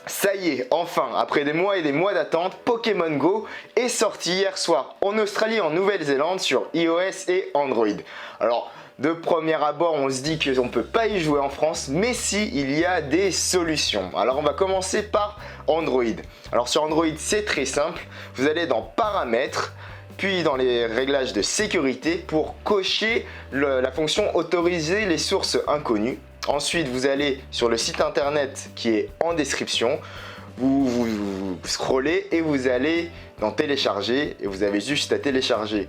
Ça y est, enfin, après des mois et des mois d'attente, Pokémon Go est sorti hier soir en Australie et en Nouvelle-Zélande sur iOS et Android. Alors, de premier abord, on se dit qu'on ne peut pas y jouer en France, mais si, il y a des solutions. Alors, on va commencer par Android. Alors, sur Android, c'est très simple. Vous allez dans Paramètres, puis dans les réglages de sécurité pour cocher la fonction Autoriser les sources inconnues. Ensuite, vous allez sur le site internet qui est en description, vous scrollez et vous allez dans télécharger et vous avez juste à télécharger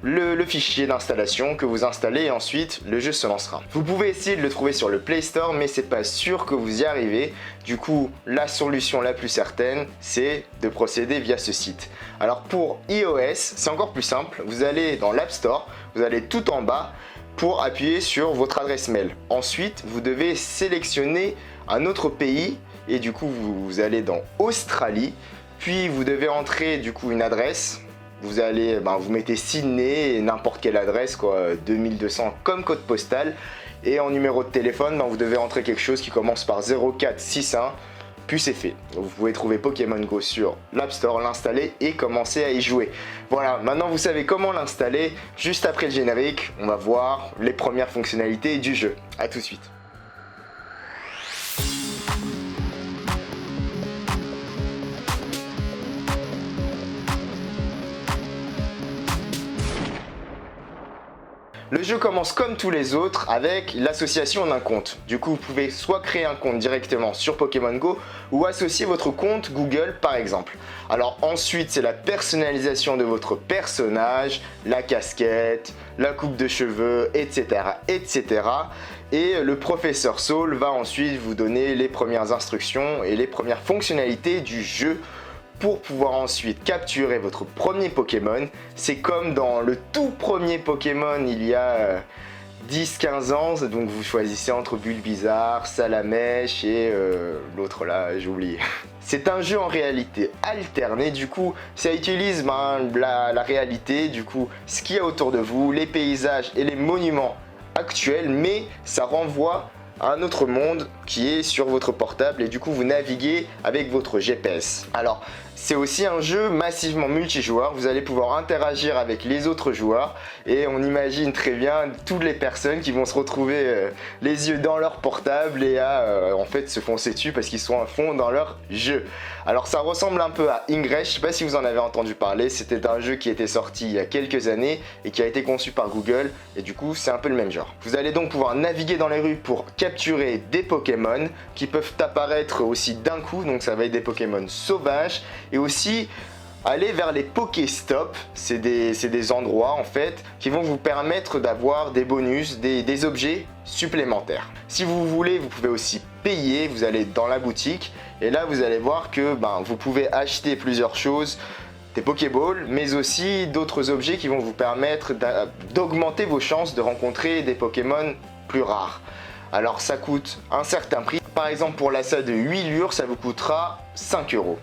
le fichier d'installation que vous installez et ensuite le jeu se lancera. Vous pouvez essayer de le trouver sur le Play Store mais c'est pas sûr que vous y arrivez. Du coup, la solution la plus certaine, c'est de procéder via ce site. Alors pour iOS, c'est encore plus simple. Vous allez dans l'App Store, vous allez tout en bas pour appuyer sur votre adresse mail. Ensuite, vous devez sélectionner un autre pays et du coup, vous allez dans Australie. Puis, vous devez entrer du coup une adresse. Vous allez, vous mettez Sydney et n'importe quelle adresse, 2200 comme code postal. Et en numéro de téléphone, vous devez entrer quelque chose qui commence par 0461. Puis c'est fait. Vous pouvez trouver Pokémon Go sur l'App Store, l'installer et commencer à y jouer. Voilà, maintenant vous savez comment l'installer. Juste après le générique, on va voir les premières fonctionnalités du jeu. A tout de suite. Le jeu commence comme tous les autres avec l'association d'un compte. Du coup, vous pouvez soit créer un compte directement sur Pokémon Go ou associer votre compte Google par exemple. Alors ensuite, c'est la personnalisation de votre personnage, la casquette, la coupe de cheveux, etc. etc. Et le professeur Saul va ensuite vous donner les premières instructions et les premières fonctionnalités du jeu pour pouvoir ensuite capturer votre premier Pokémon. C'est comme dans le tout premier Pokémon il y a 10-15 ans, donc vous choisissez entre Bulbizarre, Salamèche et l'autre là, j'ai oublié. C'est un jeu en réalité alternée, du coup ça utilise la réalité, du coup ce qu'il y a autour de vous, les paysages et les monuments actuels, mais ça renvoie à un autre monde qui est sur votre portable et du coup vous naviguez avec votre GPS. Alors c'est aussi un jeu massivement multijoueur, vous allez pouvoir interagir avec les autres joueurs et on imagine très bien toutes les personnes qui vont se retrouver les yeux dans leur portable et à en fait se foncer dessus parce qu'ils sont à fond dans leur jeu. Alors ça ressemble un peu à Ingress, je sais pas si vous en avez entendu parler, c'était un jeu qui était sorti il y a quelques années et qui a été conçu par Google et du coup c'est un peu le même genre. Vous allez donc pouvoir naviguer dans les rues pour capturer des Pokémon qui peuvent apparaître aussi d'un coup, donc ça va être des Pokémon sauvages et aussi aller vers les Pokéstop, c'est des endroits en fait qui vont vous permettre d'avoir des bonus, des objets supplémentaires. Si vous voulez, vous pouvez aussi payer, vous allez dans la boutique et là vous allez voir que vous pouvez acheter plusieurs choses, des Pokéballs, mais aussi d'autres objets qui vont vous permettre d'augmenter vos chances de rencontrer des Pokémon plus rares. Alors ça coûte un certain prix, par exemple pour l'achat de 8 lures ça vous coûtera 5 €.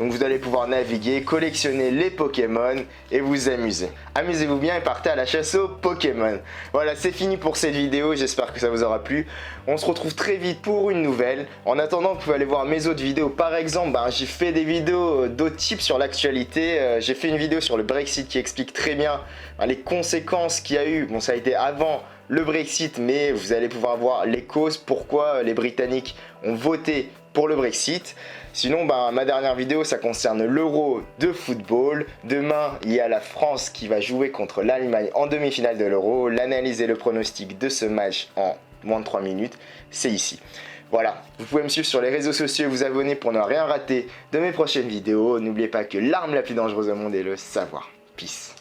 Donc vous allez pouvoir naviguer, collectionner les Pokémon et vous amuser. Amusez-vous bien et partez à la chasse aux Pokémon. Voilà, c'est fini pour cette vidéo, j'espère que ça vous aura plu. On se retrouve très vite pour une nouvelle. En attendant, vous pouvez aller voir mes autres vidéos. Par exemple, j'ai fait des vidéos d'autres types sur l'actualité. J'ai fait une vidéo sur le Brexit qui explique très bien les conséquences qu'il y a eu. Bon, ça a été avant le Brexit, mais vous allez pouvoir voir les causes, pourquoi les Britanniques ont voté pour le Brexit. Sinon, ma dernière vidéo, ça concerne l'Euro de football. Demain, il y a la France qui va jouer contre l'Allemagne en demi-finale de l'Euro. L'analyse et le pronostic de ce match en moins de 3 minutes, c'est ici. Voilà, vous pouvez me suivre sur les réseaux sociaux et vous abonner pour ne rien rater de mes prochaines vidéos. N'oubliez pas que l'arme la plus dangereuse au monde est le savoir. Peace.